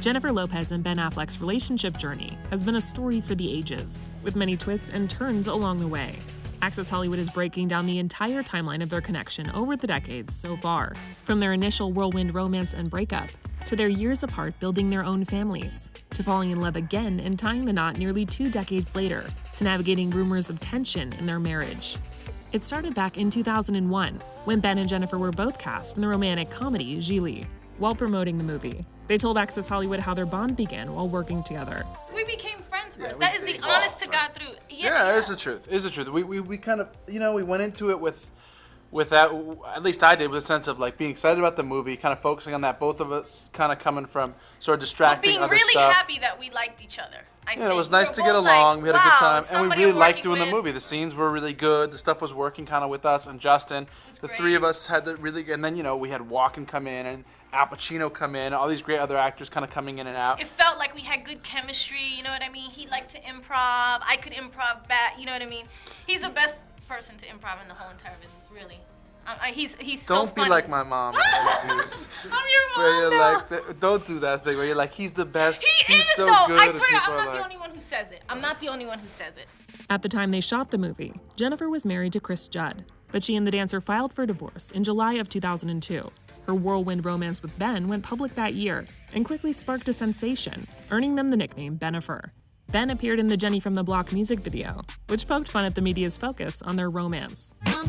Jennifer Lopez and Ben Affleck's relationship journey has been a story for the ages, with many twists and turns along the way. Access Hollywood is breaking down the entire timeline of their connection over the decades so far, from their initial whirlwind romance and breakup, to their years apart building their own families, to falling in love again and tying the knot nearly 2 decades later, to navigating rumors of tension in their marriage. It started back in 2001, when Ben and Jennifer were both cast in the romantic comedy Gigli. While promoting the movie, they told Access Hollywood how their bond began while working together. We became friends first. That is the honest to God truth. Yeah, it's the truth. It's the truth. We kind of, we went into it with that, at least I did, with a sense of like being excited about the movie, kind of focusing on that, both of us kind of coming from sort of distracting other stuff. Being really happy that we liked each other. It was nice to get along. We had a good time, and we really liked doing the movie. The scenes were really good. The stuff was working kind of with us and Justin. The three of us had the really good, and then we had Walken come in and Al Pacino come in, all these great other actors kind of coming in and out. It felt like we had good chemistry, you know what I mean? He liked to improv, I could improv back, you know what I mean? He's the best person to improv in the whole entire business, really. He's so funny. Don't be like my mom. I'm your mom. Where you're like, don't do that thing where you're like, he's the best. He's so though. good. I swear, I'm not the only one who says it. I'm not the only one who says it. At the time they shot the movie, Jennifer was married to Chris Judd, but she and the dancer filed for divorce in July of 2002. Her whirlwind romance with Ben went public that year and quickly sparked a sensation, earning them the nickname Bennifer. Ben appeared in the Jenny from the Block music video, which poked fun at the media's focus on their romance. I'm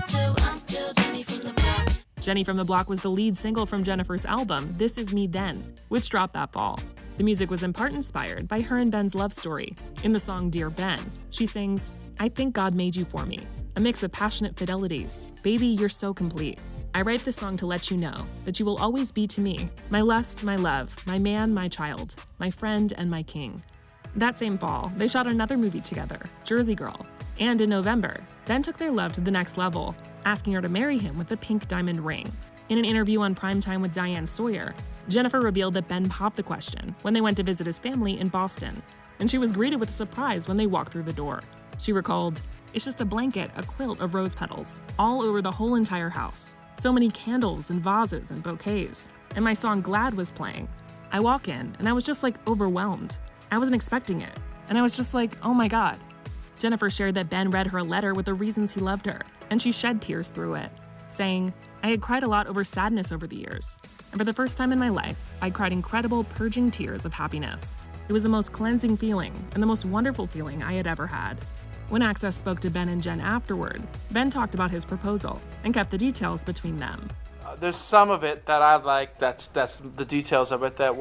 still Jenny from the Block. Jenny from the Block was the lead single from Jennifer's album, This Is Me Then, which dropped that fall. The music was in part inspired by her and Ben's love story. In the song Dear Ben, she sings, "I think God made you for me, a mix of passionate fidelities. Baby, you're so complete. I write this song to let you know that you will always be to me, my lust, my love, my man, my child, my friend, and my king." That same fall, they shot another movie together, Jersey Girl. And in November, Ben took their love to the next level, asking her to marry him with a pink diamond ring. In an interview on Primetime with Diane Sawyer, Jennifer revealed that Ben popped the question when they went to visit his family in Boston, and she was greeted with a surprise when they walked through the door. She recalled, "It's just a blanket, a quilt of rose petals, all over the whole entire house. So many candles and vases and bouquets. And my song Glad was playing. I walk in and I was just like overwhelmed. I wasn't expecting it. And I was just like, oh my God." Jennifer shared that Ben read her a letter with the reasons he loved her, and she shed tears through it, saying, "I had cried a lot over sadness over the years. And for the first time in my life, I cried incredible purging tears of happiness. It was the most cleansing feeling and the most wonderful feeling I had ever had." When Access spoke to Ben and Jen afterward, Ben talked about his proposal and kept the details between them. There's some of it that I like. That's the details of it that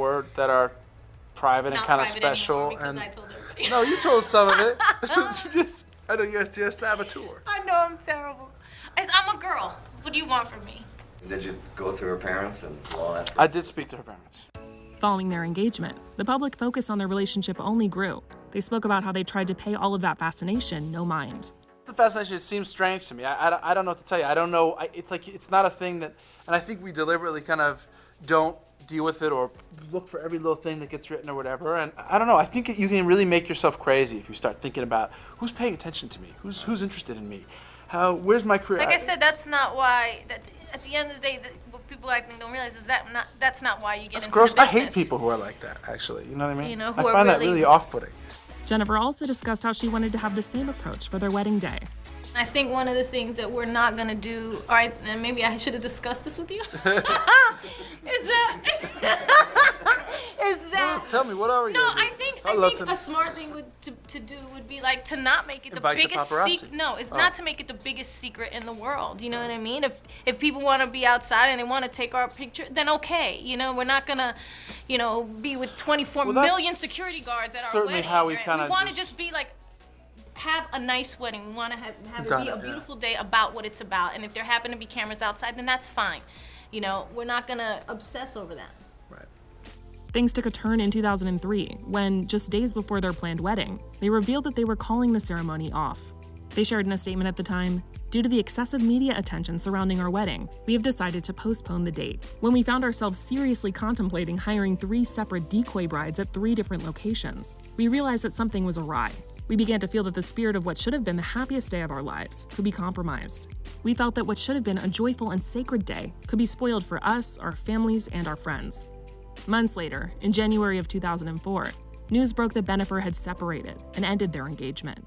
are private and kind of special. Because I told everybody. No, you told some of it. I know you're a saboteur. I know I'm terrible. I'm a girl. What do you want from me? Did you go through her parents and all that? I did speak to her parents. Following their engagement, the public focus on their relationship only grew. They spoke about how they tried to pay all of that fascination no mind. The fascination, it seems strange to me. I don't know what to tell you. I don't know. It's not a thing that, and I think we deliberately kind of don't deal with it or look for every little thing that gets written or whatever. And I don't know. I think you can really make yourself crazy if you start thinking about who's paying attention to me, who's interested in me, where's my career. Like I said, that's not why. At the end of the day, what people I think don't realize is that's not why you get into gross. the business. I hate people who are like that. Actually, you know what I mean? Who I find that really off-putting. Jennifer also discussed how she wanted to have the same approach for their wedding day. I think one of the things that we're not gonna do, all right, and maybe I should have discussed this with you, is that. Please tell me, what are you? No, I think a smart thing to do would be like to not make it the biggest secret. No, it's not to make it the biggest secret in the world. You know what I mean? If people want to be outside and they want to take our picture, then okay. We're not gonna, be with 24 million security guards at our wedding. How we right? kind of. We want to just be like. Have a nice wedding. We want to have it be a beautiful day about what it's about. And if there happen to be cameras outside, then that's fine. We're not going to obsess over that. Right. Things took a turn in 2003 when, just days before their planned wedding, they revealed that they were calling the ceremony off. They shared in a statement at the time, "Due to the excessive media attention surrounding our wedding, we have decided to postpone the date. When we found ourselves seriously contemplating hiring 3 separate decoy brides at 3 different locations, we realized that something was awry. We began to feel that the spirit of what should have been the happiest day of our lives could be compromised. We felt that what should have been a joyful and sacred day could be spoiled for us, our families, and our friends." Months later, in January of 2004, news broke that Ben Affleck had separated and ended their engagement.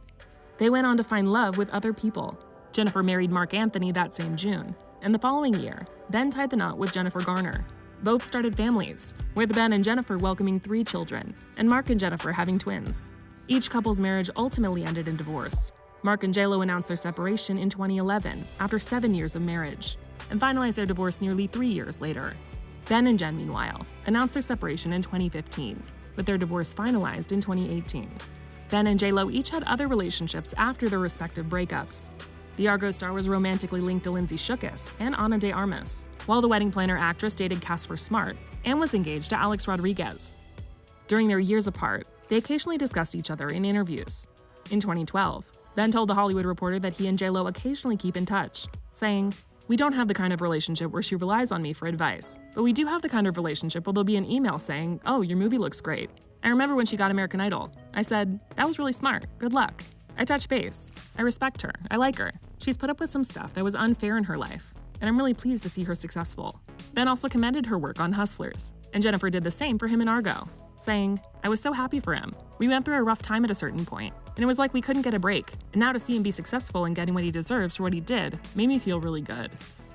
They went on to find love with other people. Jennifer married Mark Anthony that same June, and the following year, Ben tied the knot with Jennifer Garner. Both started families, with Ben and Jennifer welcoming 3 children, and Mark and Jennifer having twins. Each couple's marriage ultimately ended in divorce. Mark and JLo announced their separation in 2011 after 7 years of marriage, and finalized their divorce nearly 3 years later. Ben and Jen, meanwhile, announced their separation in 2015, with their divorce finalized in 2018. Ben and JLo each had other relationships after their respective breakups. The Argo star was romantically linked to Lindsay Shookus and Ana de Armas, while the wedding planner actress dated Casper Smart and was engaged to Alex Rodriguez. During their years apart, they occasionally discussed each other in interviews. In 2012, Ben told The Hollywood Reporter that he and JLo occasionally keep in touch, saying, "We don't have the kind of relationship where she relies on me for advice, but we do have the kind of relationship where there'll be an email saying, 'Oh, your movie looks great.' I remember when she got American Idol. I said, 'That was really smart. Good luck.' I touch base. I respect her. I like her. She's put up with some stuff that was unfair in her life, and I'm really pleased to see her successful." Ben also commended her work on Hustlers, and Jennifer did the same for him in Argo, saying, "I was so happy for him. We went through a rough time at a certain point, and it was like we couldn't get a break, and now to see him be successful and getting what he deserves for what he did made me feel really good."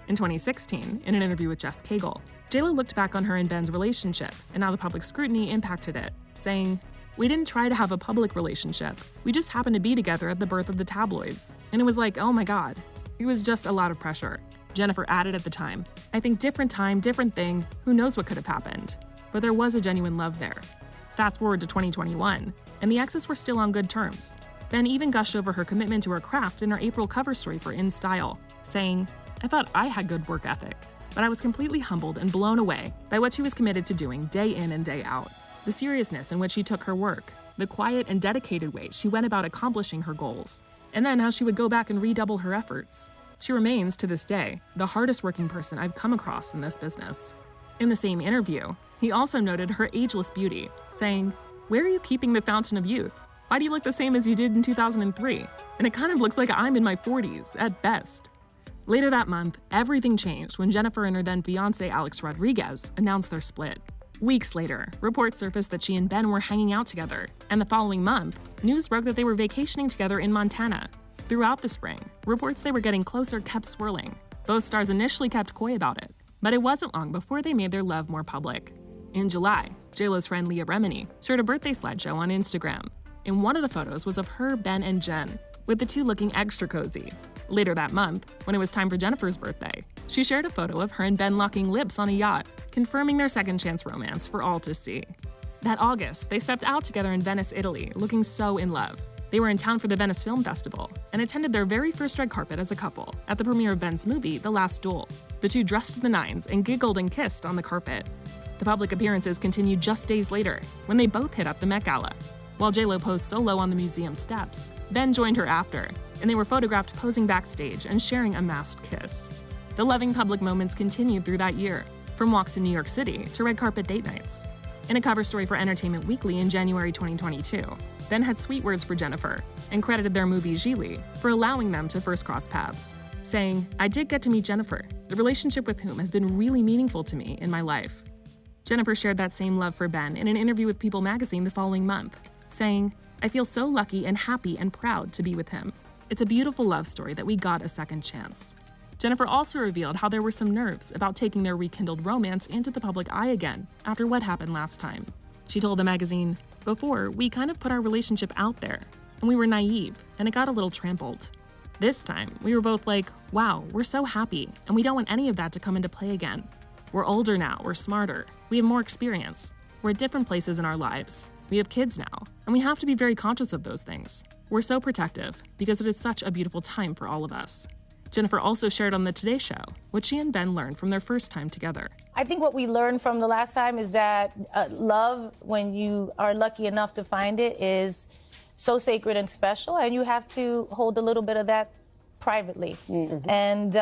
In 2016, in an interview with Jess Cagle, JLo looked back on her and Ben's relationship and how the public scrutiny impacted it, saying, "We didn't try to have a public relationship. We just happened to be together at the birth of the tabloids. And it was like, oh my God. It was just a lot of pressure." Jennifer added at the time, "I think different time, different thing, who knows what could have happened. But there was a genuine love there." Fast forward to 2021, and the exes were still on good terms. Ben even gushed over her commitment to her craft in her April cover story for In Style, saying, "I thought I had good work ethic, but I was completely humbled and blown away by what she was committed to doing day in and day out. The seriousness in which she took her work, the quiet and dedicated way she went about accomplishing her goals, and then how she would go back and redouble her efforts. She remains, to this day, the hardest working person I've come across in this business." In the same interview, he also noted her ageless beauty, saying, "Where are you keeping the fountain of youth? Why do you look the same as you did in 2003? And it kind of looks like I'm in my 40s, at best." Later that month, everything changed when Jennifer and her then fiancé Alex Rodriguez announced their split. Weeks later, reports surfaced that she and Ben were hanging out together, and the following month, news broke that they were vacationing together in Montana. Throughout the spring, reports they were getting closer kept swirling. Both stars initially kept coy about it, but it wasn't long before they made their love more public. In July, JLo's friend Leah Remini shared a birthday slideshow on Instagram. And one of the photos was of her, Ben, and Jen, with the two looking extra cozy. Later that month, when it was time for Jennifer's birthday, she shared a photo of her and Ben locking lips on a yacht, confirming their second chance romance for all to see. That August, they stepped out together in Venice, Italy, looking so in love. They were in town for the Venice Film Festival and attended their very first red carpet as a couple at the premiere of Ben's movie, The Last Duel. The two dressed to the nines and giggled and kissed on the carpet. The public appearances continued just days later, when they both hit up the Met Gala. While JLo posed solo on the museum steps, Ben joined her after, and they were photographed posing backstage and sharing a masked kiss. The loving public moments continued through that year, from walks in New York City to red carpet date nights. In a cover story for Entertainment Weekly in January 2022, Ben had sweet words for Jennifer and credited their movie Gigli for allowing them to first cross paths, saying, "I did get to meet Jennifer, the relationship with whom has been really meaningful to me in my life." Jennifer shared that same love for Ben in an interview with People magazine the following month, saying, "I feel so lucky and happy and proud to be with him. It's a beautiful love story that we got a second chance." Jennifer also revealed how there were some nerves about taking their rekindled romance into the public eye again after what happened last time. She told the magazine, "Before, we kind of put our relationship out there, and we were naive, and it got a little trampled. This time, we were both like, wow, we're so happy, and we don't want any of that to come into play again. We're older now, we're smarter, we have more experience, we're at different places in our lives. We have kids now, and we have to be very conscious of those things. We're so protective because it is such a beautiful time for all of us." Jennifer also shared on the Today Show what she and Ben learned from their first time together. I think what we learned from the last time is that love, when you are lucky enough to find it, is so sacred and special, and you have to hold a little bit of that privately. Mm-hmm. And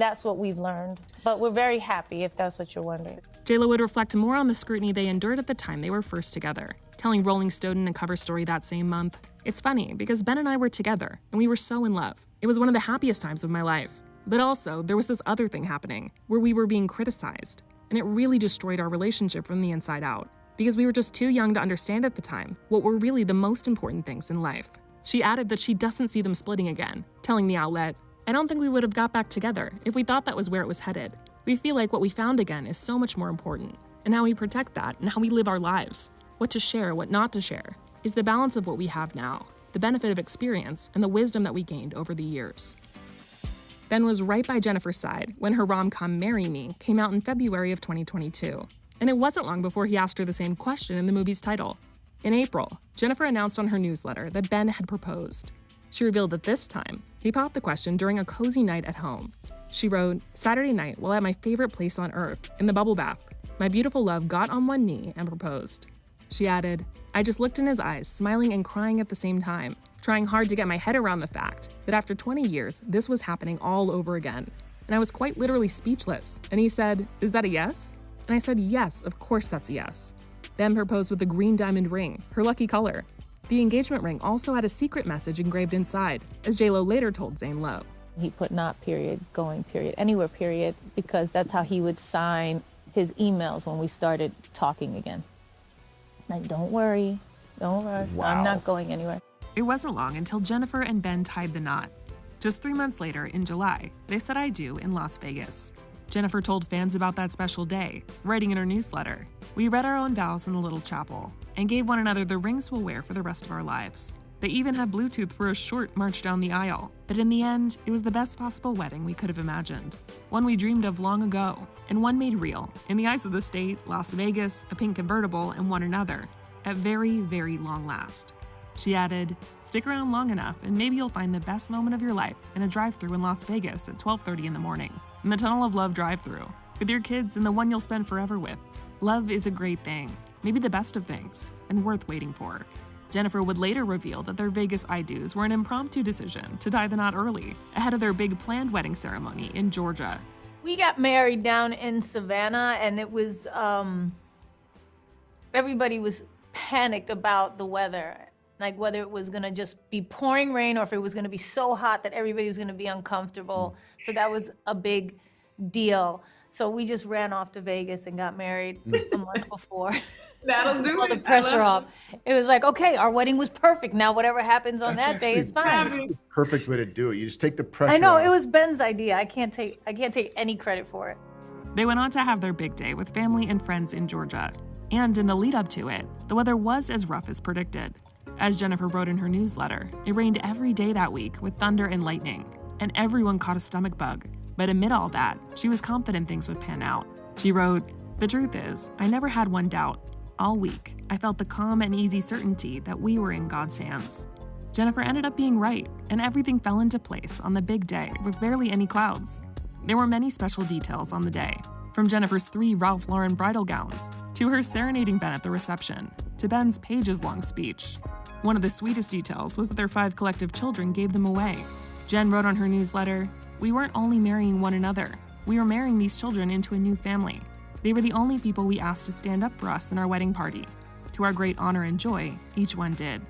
that's what we've learned. But we're very happy, if that's what you're wondering. JLo would reflect more on the scrutiny they endured at the time they were first together, telling Rolling Stone in a cover story that same month, "It's funny, because Ben and I were together, and we were so in love. It was one of the happiest times of my life. But also, there was this other thing happening, where we were being criticized. and it really destroyed our relationship from the inside out, because we were just too young to understand at the time what were really the most important things in life. She added that she doesn't see them splitting again, telling the outlet, "I don't think we would have got back together if we thought that was where it was headed. We feel like what we found again is so much more important, and how we protect that and how we live our lives, what to share, what not to share, is the balance of what we have now, the benefit of experience, and the wisdom that we gained over the years." Ben was right by Jennifer's side when her rom-com Marry Me came out in February of 2022. And it wasn't long before he asked her the same question in the movie's title. In April, Jennifer announced on her newsletter that Ben had proposed. She revealed that this time, he popped the question during a cozy night at home. She wrote, "Saturday night while at my favorite place on earth, in the bubble bath, my beautiful love got on one knee and proposed." She added, "I just looked in his eyes, smiling and crying at the same time, trying hard to get my head around the fact that after 20 years, this was happening all over again. And I was quite literally speechless. And he said, 'Is that a yes?' And I said, 'Yes, of course that's a yes.'" Ben proposed with a green diamond ring, her lucky color. The engagement ring also had a secret message engraved inside, as JLo later told JLo. He put not period, going period, anywhere period, because that's how he would sign his emails when we started talking again. Like, don't worry, wow. I'm not going anywhere. It wasn't long until Jennifer and Ben tied the knot. Just 3 months later, in July, they said "I do" in Las Vegas. Jennifer told fans about that special day, writing in her newsletter, "We read our own vows in the little chapel and gave one another the rings we'll wear for the rest of our lives. They even had Bluetooth for a short march down the aisle, but in the end, it was the best possible wedding we could have imagined. One we dreamed of long ago, and one made real, in the eyes of the state, Las Vegas, a pink convertible, and one another, at very, very long last." She added, "Stick around long enough and maybe you'll find the best moment of your life in a drive-thru in Las Vegas at 12:30 in the morning, in the Tunnel of Love drive-thru, with your kids and the one you'll spend forever with. Love is a great thing, maybe the best of things, and worth waiting for." Jennifer would later reveal that their Vegas I do's were an impromptu decision to tie the knot early, ahead of their big planned wedding ceremony in Georgia. We got married down in Savannah, and it was, everybody was panicked about the weather. Like whether it was gonna just be pouring rain or if it was gonna be so hot that everybody was gonna be uncomfortable. So that was a big deal. So we just ran off to Vegas and got married a month before. That'll do it. The pressure off. It was like, okay, our wedding was perfect. Now whatever happens on that day is fine. That's the perfect way to do it. You just take the pressure I know, off. it was Ben's idea. I can't take any credit for it. They went on to have their big day with family and friends in Georgia. And in the lead up to it, the weather was as rough as predicted. As Jennifer wrote in her newsletter, it rained every day that week with thunder and lightning, and everyone caught a stomach bug. But amid all that, she was confident things would pan out. She wrote, "The truth is, I never had one doubt. All week, I felt the calm and easy certainty that we were in God's hands." Jennifer ended up being right, and everything fell into place on the big day with barely any clouds. There were many special details on the day, from Jennifer's 3 Ralph Lauren bridal gowns, to her serenading Ben at the reception, to Ben's pages-long speech. One of the sweetest details was that their 5 collective children gave them away. Jen wrote on her newsletter, "We weren't only marrying one another, we were marrying these children into a new family. They were the only people we asked to stand up for us in our wedding party. To our great honor and joy, each one did."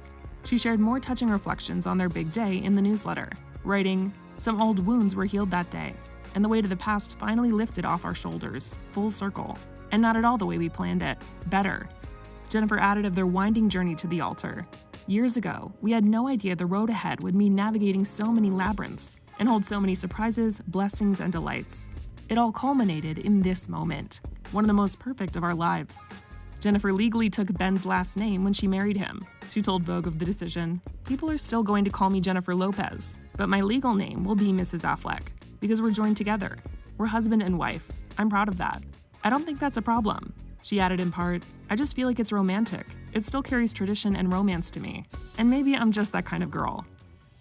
She shared more touching reflections on their big day in the newsletter, writing, "Some old wounds were healed that day, and the weight of the past finally lifted off our shoulders, full circle, and not at all the way we planned it, better." Jennifer added of their winding journey to the altar, "Years ago, we had no idea the road ahead would mean navigating so many labyrinths and hold so many surprises, blessings, and delights. It all culminated in this moment, one of the most perfect of our lives." Jennifer legally took Ben's last name when she married him. She told Vogue of the decision, "People are still going to call me Jennifer Lopez, but my legal name will be Mrs. Affleck, because we're joined together. We're husband and wife. I'm proud of that. I don't think that's a problem." She added in part, "I just feel like it's romantic. It still carries tradition and romance to me. And maybe I'm just that kind of girl."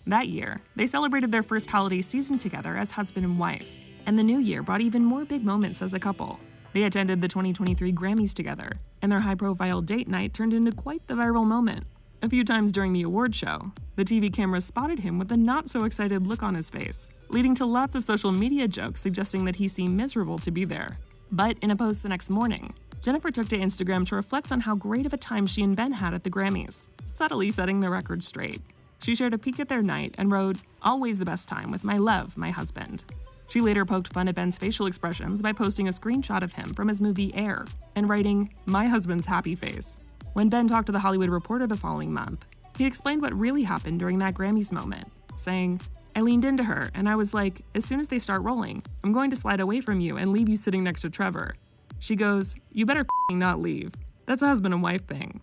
That year, they celebrated their first holiday season together as husband and wife. And the new year brought even more big moments as a couple. They attended the 2023 Grammys together, and their high-profile date night turned into quite the viral moment. A few times during the award show, the TV cameras spotted him with a not-so-excited look on his face, leading to lots of social media jokes suggesting that he seemed miserable to be there. But in a post the next morning, Jennifer took to Instagram to reflect on how great of a time she and Ben had at the Grammys, subtly setting the record straight. She shared a peek at their night and wrote, "Always the best time with my love, my husband." She later poked fun at Ben's facial expressions by posting a screenshot of him from his movie Air and writing, "My husband's happy face." When Ben talked to The Hollywood Reporter the following month, he explained what really happened during that Grammys moment, saying, "I leaned into her and I was like, as soon as they start rolling, I'm going to slide away from you and leave you sitting next to Trevor." She goes, "You better f***ing not leave." That's a husband and wife thing.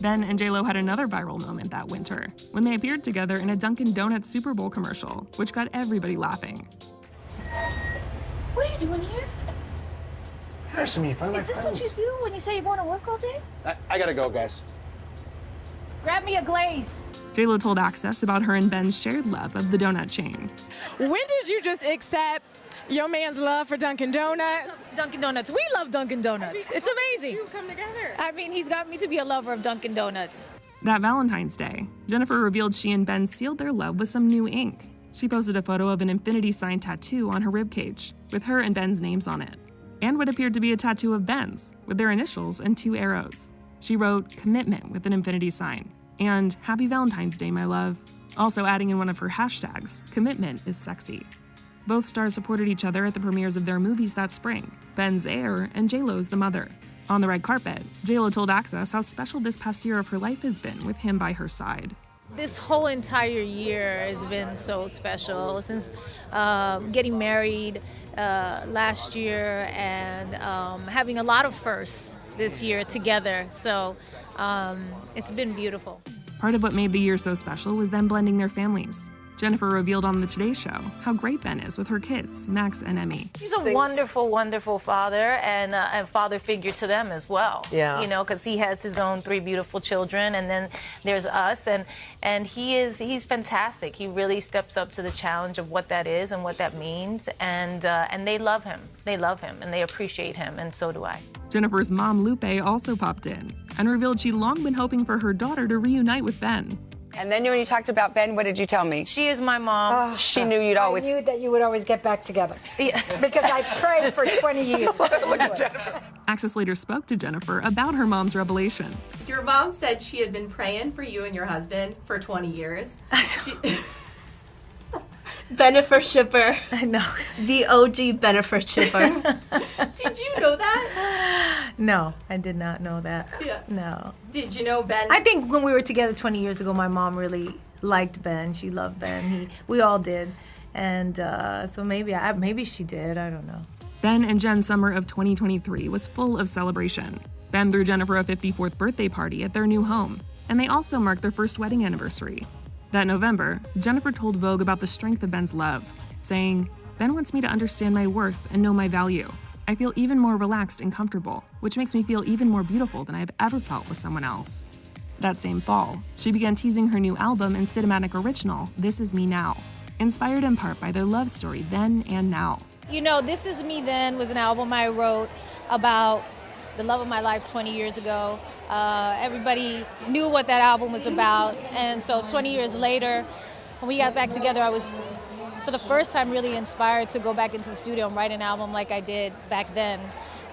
Ben and JLo had another viral moment that winter when they appeared together in a Dunkin Donuts Super Bowl commercial, which got everybody laughing. What are you doing here? Harassing me, find my friends. Is this what you do when you say you're going to work all day? I gotta go, guys. Grab me a glaze. JLo told Access about her and Ben's shared love of the donut chain. When did you just accept your man's love for Dunkin' Donuts? Dunkin' Donuts. We love Dunkin' Donuts. It's amazing. You come together. I mean, he's got me to be a lover of Dunkin' Donuts. That Valentine's Day, Jennifer revealed she and Ben sealed their love with some new ink. She posted a photo of an infinity sign tattoo on her ribcage, with her and Ben's names on it, and what appeared to be a tattoo of Ben's, with their initials and 2 arrows. She wrote, "Commitment" with an infinity sign, and "Happy Valentine's Day, my love," also adding in one of her hashtags, "Commitment is sexy." Both stars supported each other at the premieres of their movies that spring, Ben's Air and JLo's The Mother. On the red carpet, JLo told Access how special this past year of her life has been with him by her side. This whole entire year has been so special since getting married last year and having a lot of firsts this year together. So it's been beautiful. Part of what made the year so special was them blending their families. Jennifer revealed on the Today Show how great Ben is with her kids, Max and Emmy. He's a wonderful, wonderful father and a father figure to them as well. Yeah. You know, because he has his own 3 beautiful children, and then there's us, and he's fantastic. He really steps up to the challenge of what that is and what that means, and they love him. They love him, and they appreciate him, and so do I. Jennifer's mom, Lupe, also popped in and revealed she'd long been hoping for her daughter to reunite with Ben. And then when you talked about Ben, what did you tell me? She is my mom. She knew you'd always... I knew that you would always get back together. Yeah. Because I prayed for 20 years. Look at Jennifer. Access later spoke to Jennifer about her mom's revelation. Your mom said she had been praying for you and your husband for 20 years. Bennifer shipper. I know. The OG Bennifer shipper. Did you know that? No, I did not know that. Yeah. No. Did you know Ben? I think when we were together 20 years ago, my mom really liked Ben. She loved Ben. We all did. And so maybe she did. I don't know. Ben and Jen's summer of 2023 was full of celebration. Ben threw Jennifer a 54th birthday party at their new home, and they also marked their first wedding anniversary. That November, Jennifer told Vogue about the strength of Ben's love, saying, "Ben wants me to understand my worth and know my value. I feel even more relaxed and comfortable, which makes me feel even more beautiful than I've ever felt with someone else." That same fall, she began teasing her new album and cinematic original, This Is Me Now, inspired in part by their love story then and now. You know, This Is Me Then was an album I wrote about the love of my life 20 years ago. Everybody knew what that album was about, and so 20 years later, when we got back together, I was, for the first time, really inspired to go back into the studio and write an album like I did back then,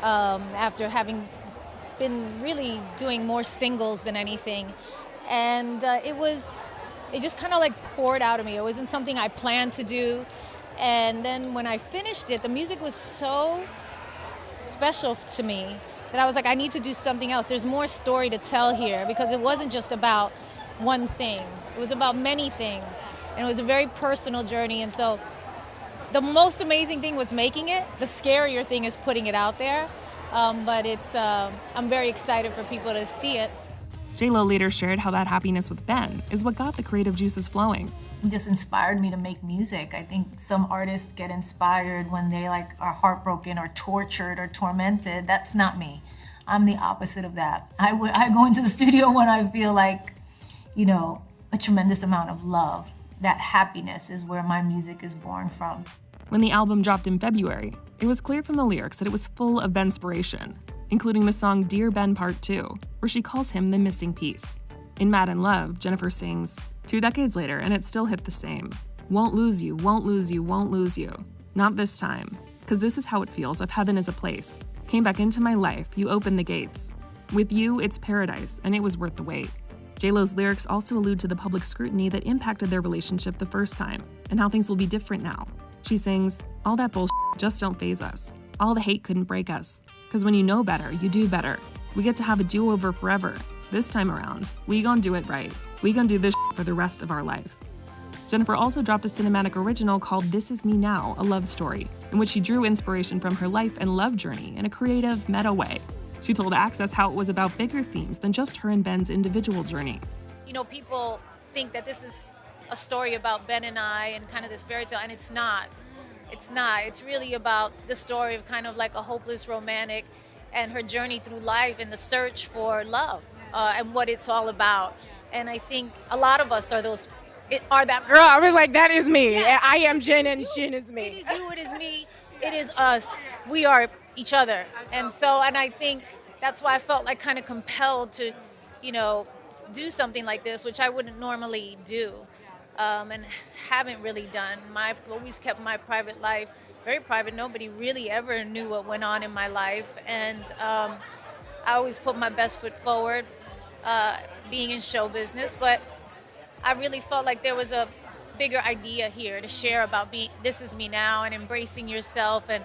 after having been really doing more singles than anything. And it just kind of like poured out of me. It wasn't something I planned to do. And then when I finished it, the music was so special to me that I was like, I need to do something else. There's more story to tell here, because it wasn't just about one thing. It was about many things. And it was a very personal journey. And so the most amazing thing was making it. The scarier thing is putting it out there. But I'm very excited for people to see it. JLo later shared how that happiness with Ben is what got the creative juices flowing. It just inspired me to make music. I think some artists get inspired when they are heartbroken or tortured or tormented. That's not me. I'm the opposite of that. I go into the studio when I feel like, a tremendous amount of love. That happiness is where my music is born from. When the album dropped in February, it was clear from the lyrics that it was full of Benspiration, including the song Dear Ben Part 2, where she calls him the missing piece. In Mad in Love, Jennifer sings, 2 decades later and it still hit the same. Won't lose you, won't lose you, won't lose you. Not this time, because this is how it feels if heaven is a place. Came back into my life, you opened the gates. With you, it's paradise, and it was worth the wait. JLo's lyrics also allude to the public scrutiny that impacted their relationship the first time, and how things will be different now. She sings, All that bullshit just don't faze us. All the hate couldn't break us. Because when you know better, you do better. We get to have a do-over forever. This time around, we gon' do it right. We gon' do this for the rest of our life. Jennifer also dropped a cinematic original called This Is Me Now, a love story, in which she drew inspiration from her life and love journey in a creative, meta way. She told Access how it was about bigger themes than just her and Ben's individual journey. You know, people think that this is a story about Ben and I and kind of this fairy tale, and it's not. It's not. It's really about the story of kind of like a hopeless romantic and her journey through life and the search for love and what it's all about. And I think a lot of us are that girl. I was like, that is me. Yes. I am Jen, and Jen is me. It is you. It is me. It is us. We are each other. And I think that's why I felt like kind of compelled to, you know, do something like this, which I wouldn't normally do. And haven't really done. I've always kept my private life very private. Nobody really ever knew what went on in my life. And I always put my best foot forward, being in show business. But I really felt like there was a bigger idea here to share about this is me now and embracing yourself. And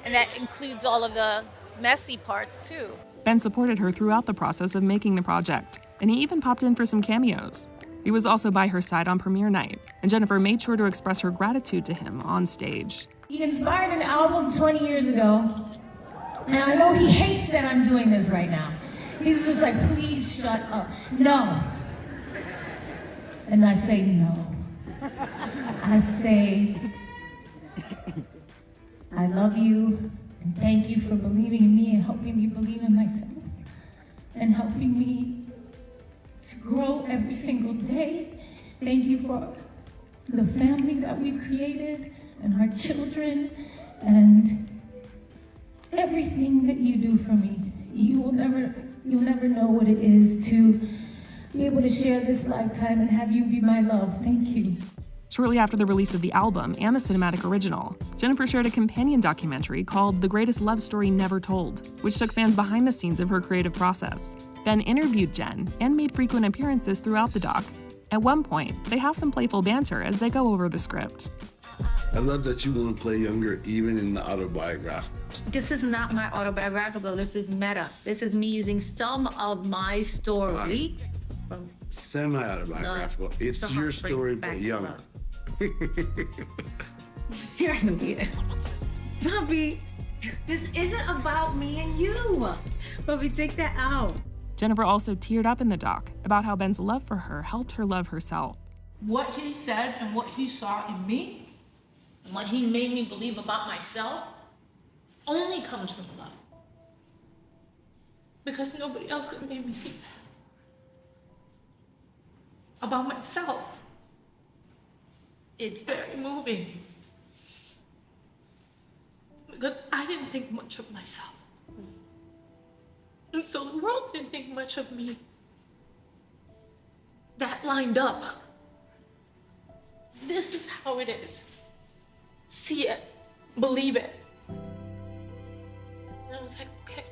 that includes all of the messy parts too. Ben supported her throughout the process of making the project, and he even popped in for some cameos. He was also by her side on premiere night, and Jennifer made sure to express her gratitude to him on stage. He inspired an album 20 years ago, and I know he hates that I'm doing this right now. He's just like, please shut up. No. And I say no. I say, I love you, and thank you for believing in me and helping me believe in myself, and helping me to grow every single day. Thank you for the family that we've created and our children and everything that you do for me. You'll never know what it is to be able to share this lifetime and have you be my love. Thank you. Shortly after the release of the album and the cinematic original, Jennifer shared a companion documentary called The Greatest Love Story Never Told, which took fans behind the scenes of her creative process. Ben interviewed Jen and made frequent appearances throughout the doc. At one point, they have some playful banter as they go over the script. I love that you want to play younger even in the autobiography. This is not my autobiographical, this is meta. This is me using some of my story. From semi-autobiographical. It's your story, but younger. You're an idiot. Bobby, this isn't about me and you. Bobby, take that out. Jennifer also teared up in the doc about how Ben's love for her helped her love herself. What he said and what he saw in me, and what he made me believe about myself, only comes from love. Because nobody else could make me see that about myself. It's very moving. Because I didn't think much of myself. And so the world didn't think much of me. That lined up. This is how it is. See it, believe it. And I was like, okay.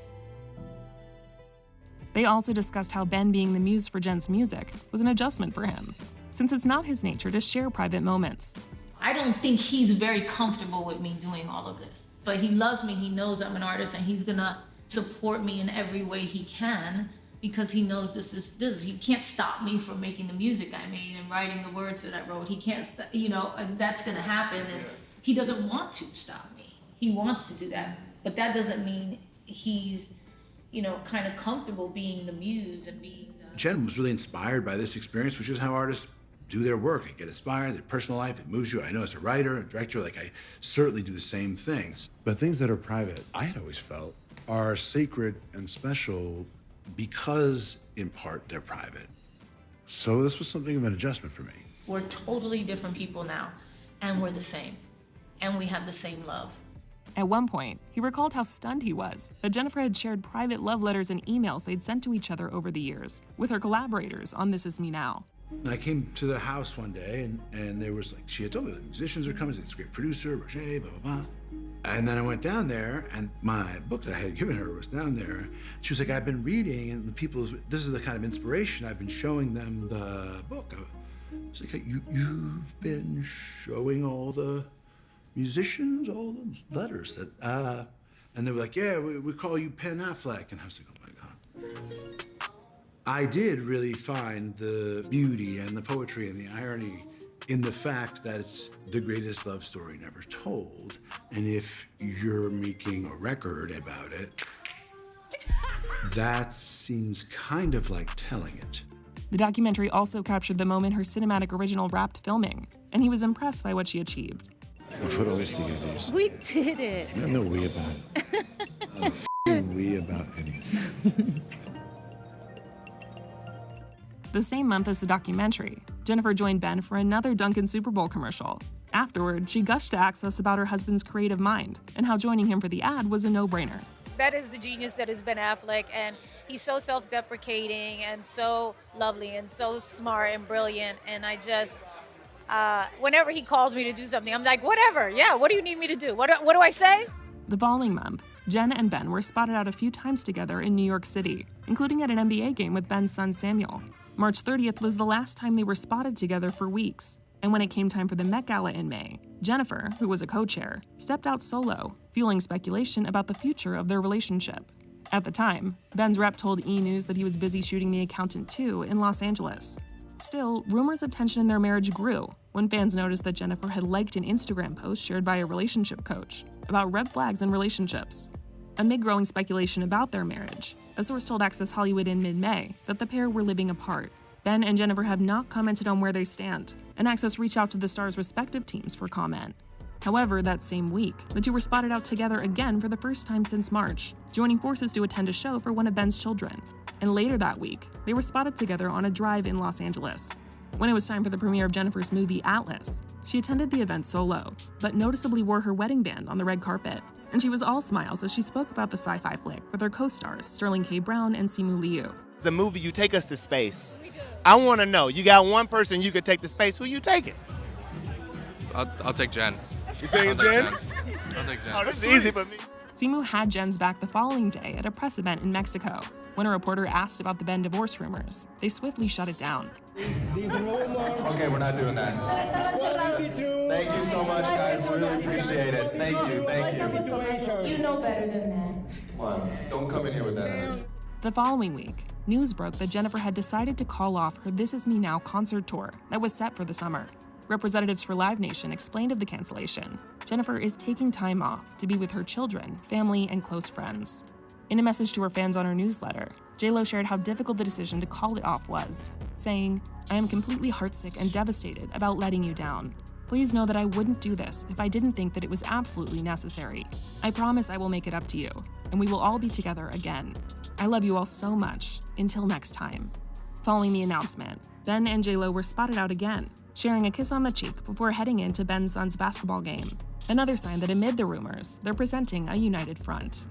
They also discussed how Ben being the muse for Jen's music was an adjustment for him, since it's not his nature to share private moments. I don't think he's very comfortable with me doing all of this, but he loves me, he knows I'm an artist, and he's gonna support me in every way he can, because he knows he can't stop me from making the music I made and writing the words that I wrote. He can't, and that's gonna happen, and he doesn't want to stop me. He wants to do that, but that doesn't mean he's, kind of comfortable being the muse and being Jen was really inspired by this experience, which is how artists do their work. They get inspired, their personal life, it moves you. I know as a writer and director, I certainly do the same things. But things that are private, I had always felt, are sacred and special because, in part, they're private. So this was something of an adjustment for me. We're totally different people now, and we're the same, and we have the same love. At one point, he recalled how stunned he was that Jennifer had shared private love letters and emails they'd sent to each other over the years with her collaborators on This Is Me Now. I came to the house one day, and there was she had told me the musicians are coming, this great producer, Roger, blah, blah, blah. And then I went down there, and my book that I had given her was down there. She was like, I've been reading, and this is the kind of inspiration I've been showing them the book. I was like, you've been showing all the musicians, all those letters that, and they were like, yeah, we call you Ben Affleck. And I was like, oh my God. I did really find the beauty and the poetry and the irony in the fact that it's the greatest love story never told. And if you're making a record about it, that seems kind of like telling it. The documentary also captured the moment her cinematic original wrapped filming, and he was impressed by what she achieved. We put all this together. We did it. I don't know we about it. I don't we about anything. The same month as the documentary, Jennifer joined Ben for another Dunkin' Super Bowl commercial. Afterward, she gushed to Access about her husband's creative mind and how joining him for the ad was a no-brainer. That is the genius that is Ben Affleck, and he's so self-deprecating and so lovely and so smart and brilliant, and I just, whenever he calls me to do something, I'm like, whatever, yeah, what do you need me to do? What do I say? The following month, Jen and Ben were spotted out a few times together in New York City, including at an NBA game with Ben's son Samuel. March 30th was the last time they were spotted together for weeks, and when it came time for the Met Gala in May, Jennifer, who was a co-chair, stepped out solo, fueling speculation about the future of their relationship. At the time, Ben's rep told E! News that he was busy shooting The Accountant 2 in Los Angeles. Still, rumors of tension in their marriage grew when fans noticed that Jennifer had liked an Instagram post shared by a relationship coach about red flags in relationships. Amid growing speculation about their marriage, a source told Access Hollywood in mid-May that the pair were living apart. Ben and Jennifer have not commented on where they stand, and Access reached out to the stars' respective teams for comment. However, that same week, the two were spotted out together again for the first time since March, joining forces to attend a show for one of Ben's children. And later that week, they were spotted together on a drive in Los Angeles. When it was time for the premiere of Jennifer's movie Atlas, she attended the event solo, but noticeably wore her wedding band on the red carpet. And she was all smiles as she spoke about the sci-fi flick with her co-stars Sterling K. Brown and Simu Liu. The movie, you take us to space. I want to know, you got one person you could take to space, who you taking? I'll take Jen. You taking Jen? I'll take Jen. Oh, this is easy for me. Simu had Jen's back the following day at a press event in Mexico. When a reporter asked about the Ben divorce rumors, they swiftly shut it down. Okay, we're not doing that. Thank you so much, guys. Really appreciate it. Thank you. You know better than that. Come on, don't come in here with that. The following week, news broke that Jennifer had decided to call off her This Is Me Now concert tour that was set for the summer. Representatives for Live Nation explained of the cancellation. Jennifer is taking time off to be with her children, family, and close friends. In a message to her fans on her newsletter, JLo shared how difficult the decision to call it off was, saying, "I am completely heartsick and devastated about letting you down. Please know that I wouldn't do this if I didn't think that it was absolutely necessary. I promise I will make it up to you, and we will all be together again. I love you all so much. Until next time." Following the announcement, Ben and JLo were spotted out again, sharing a kiss on the cheek before heading into Ben's son's basketball game. Another sign that amid the rumors, they're presenting a united front.